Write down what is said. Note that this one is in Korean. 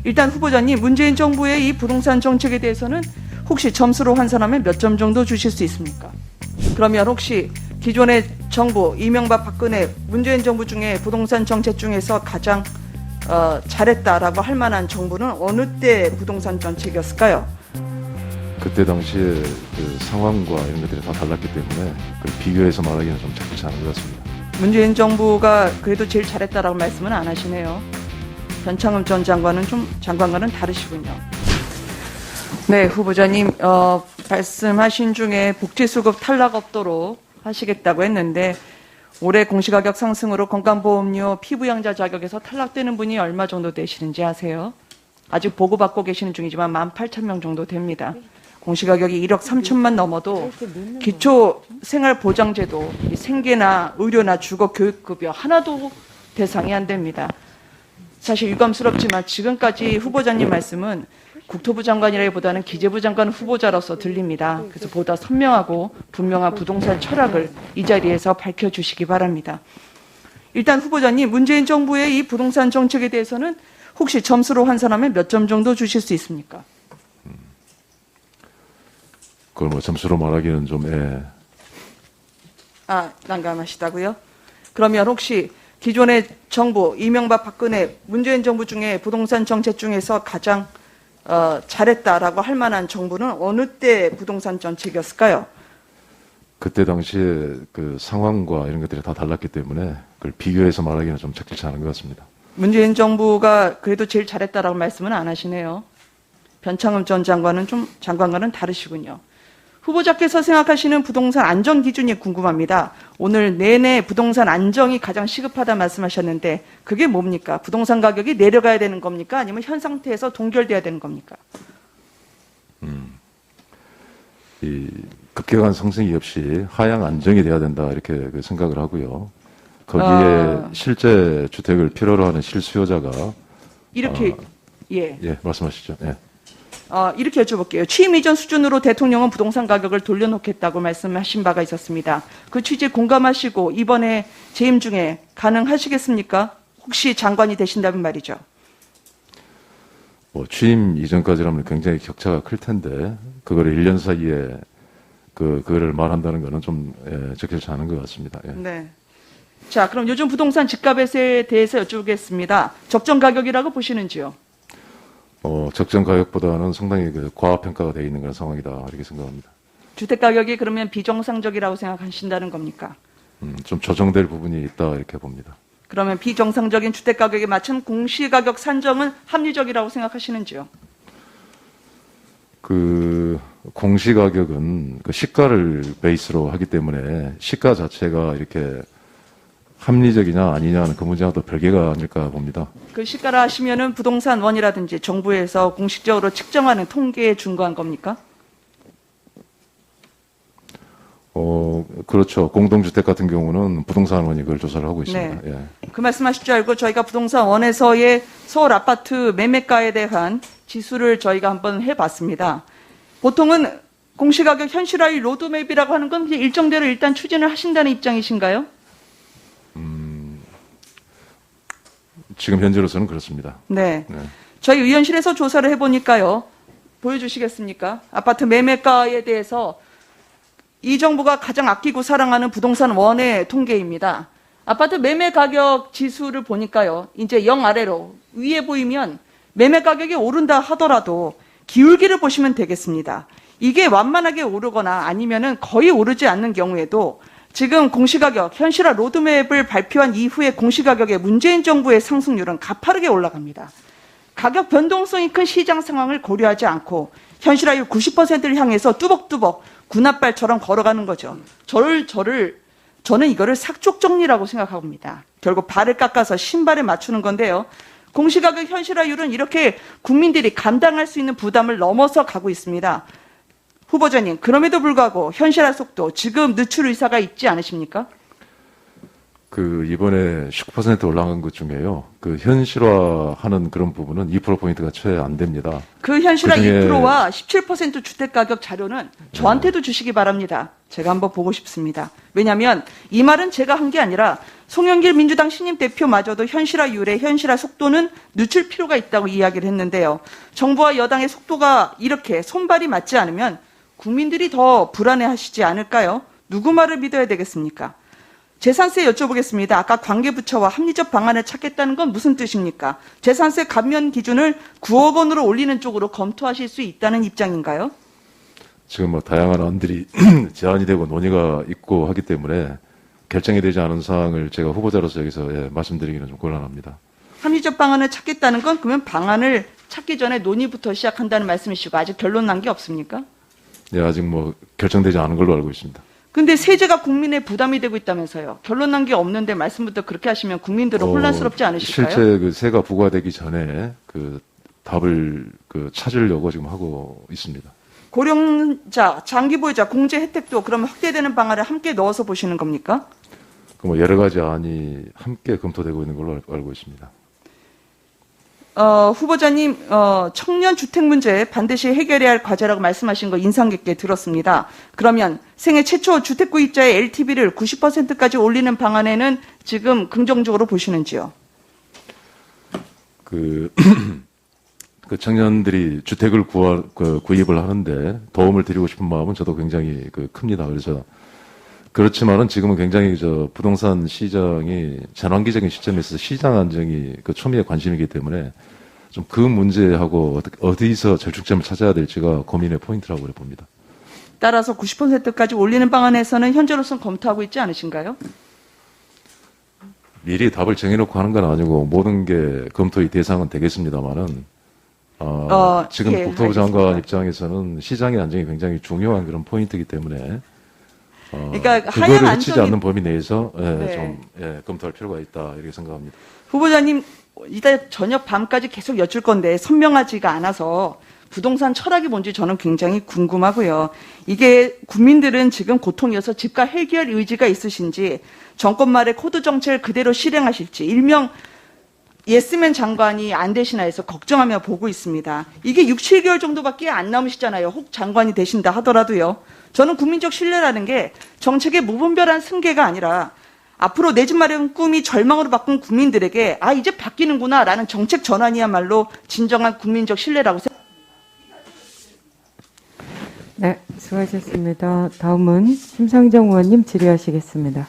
일단 후보자님, 문재인 정부의 이 부동산 정책에 대해서는 혹시 점수로 환산하면 몇 점 정도 주실 수 있습니까? 그러면 혹시 기존의 정부, 이명박, 박근혜, 문재인 정부 중에 부동산 정책 중에서 가장 잘했다라고 할 만한 정부는 어느 때 부동산 정책이었을까요? 그때 당시에 그 상황과 이런 것들이 다 달랐기 때문에 그걸 비교해서 말하기는 좀 적절치 않은 것 같습니다. 문재인 정부가 그래도 제일 잘했다라고 말씀은 안 하시네요. 변창흠 전 장관과는 다르시군요. 네, 후보자님, 말씀하신 중에 복지수급 탈락 없도록 하시겠다고 했는데 올해 공시가격 상승으로 건강보험료 피부양자 자격에서 탈락되는 분이 얼마 정도 되시는지 아세요? 아직 보고받고 계시는 중이지만 18,000명 정도 됩니다. 공시가격이 1억 3천만 넘어도 기초생활보장제도, 생계나 의료나 주거교육급여 하나도 대상이 안 됩니다. 사실 유감스럽지만 지금까지 후보자님 말씀은 국토부 장관이라기보다는 기재부 장관 후보자로서 들립니다. 그래서 보다 선명하고 분명한 부동산 철학을 이 자리에서 밝혀주시기 바랍니다. 일단 후보자님, 문재인 정부의 이 부동산 정책에 대해서는 혹시 점수로 환산하면 몇 점 정도 주실 수 있습니까? 그걸 뭐 점수로 말하기는 좀 난감하시다고요? 그러면 혹시 기존의 정부, 이명박, 박근혜, 문재인 정부 중에 부동산 정책 중에서 가장 잘했다라고 할 만한 정부는 어느 때 부동산 정책이었을까요? 그때 당시에 그 상황과 이런 것들이 다 달랐기 때문에 그걸 비교해서 말하기는 좀 적절치 않은 것 같습니다. 문재인 정부가 그래도 제일 잘했다라고 말씀은 안 하시네요. 변창흠 전 장관과는 다르시군요. 후보자께서 생각하시는 부동산 안정 기준이 궁금합니다. 오늘 내내 부동산 안정이 가장 시급하다 말씀하셨는데 그게 뭡니까? 부동산 가격이 내려가야 되는 겁니까? 아니면 현 상태에서 동결돼야 되는 겁니까? 이 급격한 상승이 없이 하향 안정이 돼야 된다 이렇게 그 생각을 하고요. 거기에 실제 주택을 필요로 하는 실수요자가 이렇게 말씀하시죠. 예. 이렇게 여쭤볼게요. 취임 이전 수준으로 대통령은 부동산 가격을 돌려놓겠다고 말씀하신 바가 있었습니다. 그 취지에 공감하시고 이번에 재임 중에 가능하시겠습니까? 혹시 장관이 되신다면 말이죠. 뭐 취임 이전까지라면 굉장히 격차가 클 텐데 그거를 1년 사이에 그거를 말한다는 거는 좀 적절치 않은 것 같습니다. 예. 네. 자, 그럼 요즘 부동산 집값에 대해서 여쭤보겠습니다. 적정 가격이라고 보시는지요? 적정 가격보다는 상당히 그 과평가가 되어 있는 그런 상황이다 이렇게 생각합니다. 주택 가격이 그러면 비정상적이라고 생각하신다는 겁니까? 좀 조정될 부분이 있다 이렇게 봅니다. 그러면 비정상적인 주택 가격에 맞춘 공시가격 산정은 합리적이라고 생각하시는지요? 그 공시가격은 그 시가를 베이스로 하기 때문에 시가 자체가 이렇게 합리적이냐 아니냐는 그 문제와 또 별개가 아닐까 봅니다. 그 시가라 하시면은 부동산원이라든지 정부에서 공식적으로 측정하는 통계에 준거한 겁니까? 그렇죠. 공동주택 같은 경우는 부동산원이 그걸 조사를 하고 있습니다. 네. 예. 그 말씀하실 줄 알고 저희가 부동산원에서의 서울 아파트 매매가에 대한 지수를 저희가 한번 해봤습니다. 보통은 공시가격 현실화의 로드맵이라고 하는 건 일정대로 일단 추진을 하신다는 입장이신가요? 지금 현재로서는 그렇습니다. 네. 네. 저희 의원실에서 조사를 해보니까요. 보여주시겠습니까? 아파트 매매가에 대해서 이 정부가 가장 아끼고 사랑하는 부동산 원의 통계입니다. 아파트 매매 가격 지수를 보니까요. 이제 0 아래로 위에 보이면 매매 가격이 오른다 하더라도 기울기를 보시면 되겠습니다. 이게 완만하게 오르거나 아니면은 거의 오르지 않는 경우에도 지금 공시가격, 현실화 로드맵을 발표한 이후에 공시가격의 문재인 정부의 상승률은 가파르게 올라갑니다. 가격 변동성이 큰 시장 상황을 고려하지 않고 현실화율 90%를 향해서 뚜벅뚜벅 군홧발처럼 걸어가는 거죠. 저는 이거를 삭족정리라고 생각합니다. 결국 발을 깎아서 신발에 맞추는 건데요. 공시가격 현실화율은 이렇게 국민들이 감당할 수 있는 부담을 넘어서 가고 있습니다. 후보자님, 그럼에도 불구하고 현실화 속도 지금 늦출 의사가 있지 않으십니까? 그 이번에 19% 올라간 것 중에요. 그 현실화하는 그런 부분은 2%포인트가 채 안 됩니다. 그 현실화 그중에 2%와 17% 주택가격 자료는 저한테도 주시기 바랍니다. 제가 한번 보고 싶습니다. 왜냐하면 이 말은 제가 한 게 아니라 송영길 민주당 신임 대표마저도 현실화 유례, 현실화 속도는 늦출 필요가 있다고 이야기를 했는데요. 정부와 여당의 속도가 이렇게 손발이 맞지 않으면 국민들이 더 불안해하시지 않을까요? 누구 말을 믿어야 되겠습니까? 재산세 여쭤보겠습니다. 아까 관계부처와 합리적 방안을 찾겠다는 건 무슨 뜻입니까? 재산세 감면 기준을 9억 원으로 올리는 쪽으로 검토하실 수 있다는 입장인가요? 지금 뭐 다양한 안들이 제안이 되고 논의가 있고 하기 때문에 결정이 되지 않은 사항을 제가 후보자로서 여기서 말씀드리기는 좀 곤란합니다. 합리적 방안을 찾겠다는 건 그러면 방안을 찾기 전에 논의부터 시작한다는 말씀이시고 아직 결론 난 게 없습니까? 예, 아직 뭐 결정되지 않은 걸로 알고 있습니다. 근데 세제가 국민의 부담이 되고 있다면서요. 결론 난 게 없는데 말씀부터 그렇게 하시면 국민들은 혼란스럽지 않으실까요? 실제 그 세가 부과되기 전에 그 답을 찾으려고 지금 하고 있습니다. 고령자, 장기보유자, 공제 혜택도 그러면 확대되는 방안을 함께 넣어서 보시는 겁니까? 뭐 여러 가지 안이 함께 검토되고 있는 걸로 알고 있습니다. 후보자님, 청년 주택 문제 반드시 해결해야 할 과제라고 말씀하신 거 인상 깊게 들었습니다. 그러면 생애 최초 주택 구입자의 LTV를 90%까지 올리는 방안에는 지금 긍정적으로 보시는지요? 그 청년들이 주택을 구입을 하는데 도움을 드리고 싶은 마음은 저도 굉장히 큽니다. 그래서 그렇지만은 지금은 굉장히 부동산 시장이 전환기적인 시점에서 시장 안정이 초미의 관심이기 때문에 좀 그 문제하고 어디서 절충점을 찾아야 될지가 고민의 포인트라고 봅니다. 따라서 90%까지 올리는 방안에서는 현재로서는 검토하고 있지 않으신가요? 미리 답을 정해놓고 하는 건 아니고 모든 게 검토의 대상은 되겠습니다만은 지금 예, 국토부 장관 알겠습니다. 입장에서는 시장의 안정이 굉장히 중요한 그런 포인트이기 때문에 그러니까 그거를 하향 해치지 안정이- 않는 범위 내에서 네. 좀 검토할 필요가 있다 이렇게 생각합니다. 후보자님, 이따 저녁 밤까지 계속 여쭐 건데 선명하지가 않아서 부동산 철학이 뭔지 저는 굉장히 궁금하고요. 이게 국민들은 지금 고통이어서 집값 해결 의지가 있으신지 정권 말에 코드 정책을 그대로 실행하실지 일명 예스맨 장관이 안 되시나 해서 걱정하며 보고 있습니다. 이게 6, 7개월 정도밖에 안 남으시잖아요. 혹 장관이 되신다 하더라도요. 저는 국민적 신뢰라는 게 정책의 무분별한 승계가 아니라 앞으로 내 집 마련 꿈이 절망으로 바꾼 국민들에게 아 이제 바뀌는구나라는 정책 전환이야말로 진정한 국민적 신뢰라고 생각합니다. 네, 수고하셨습니다. 다음은 심상정 의원님 질의하시겠습니다.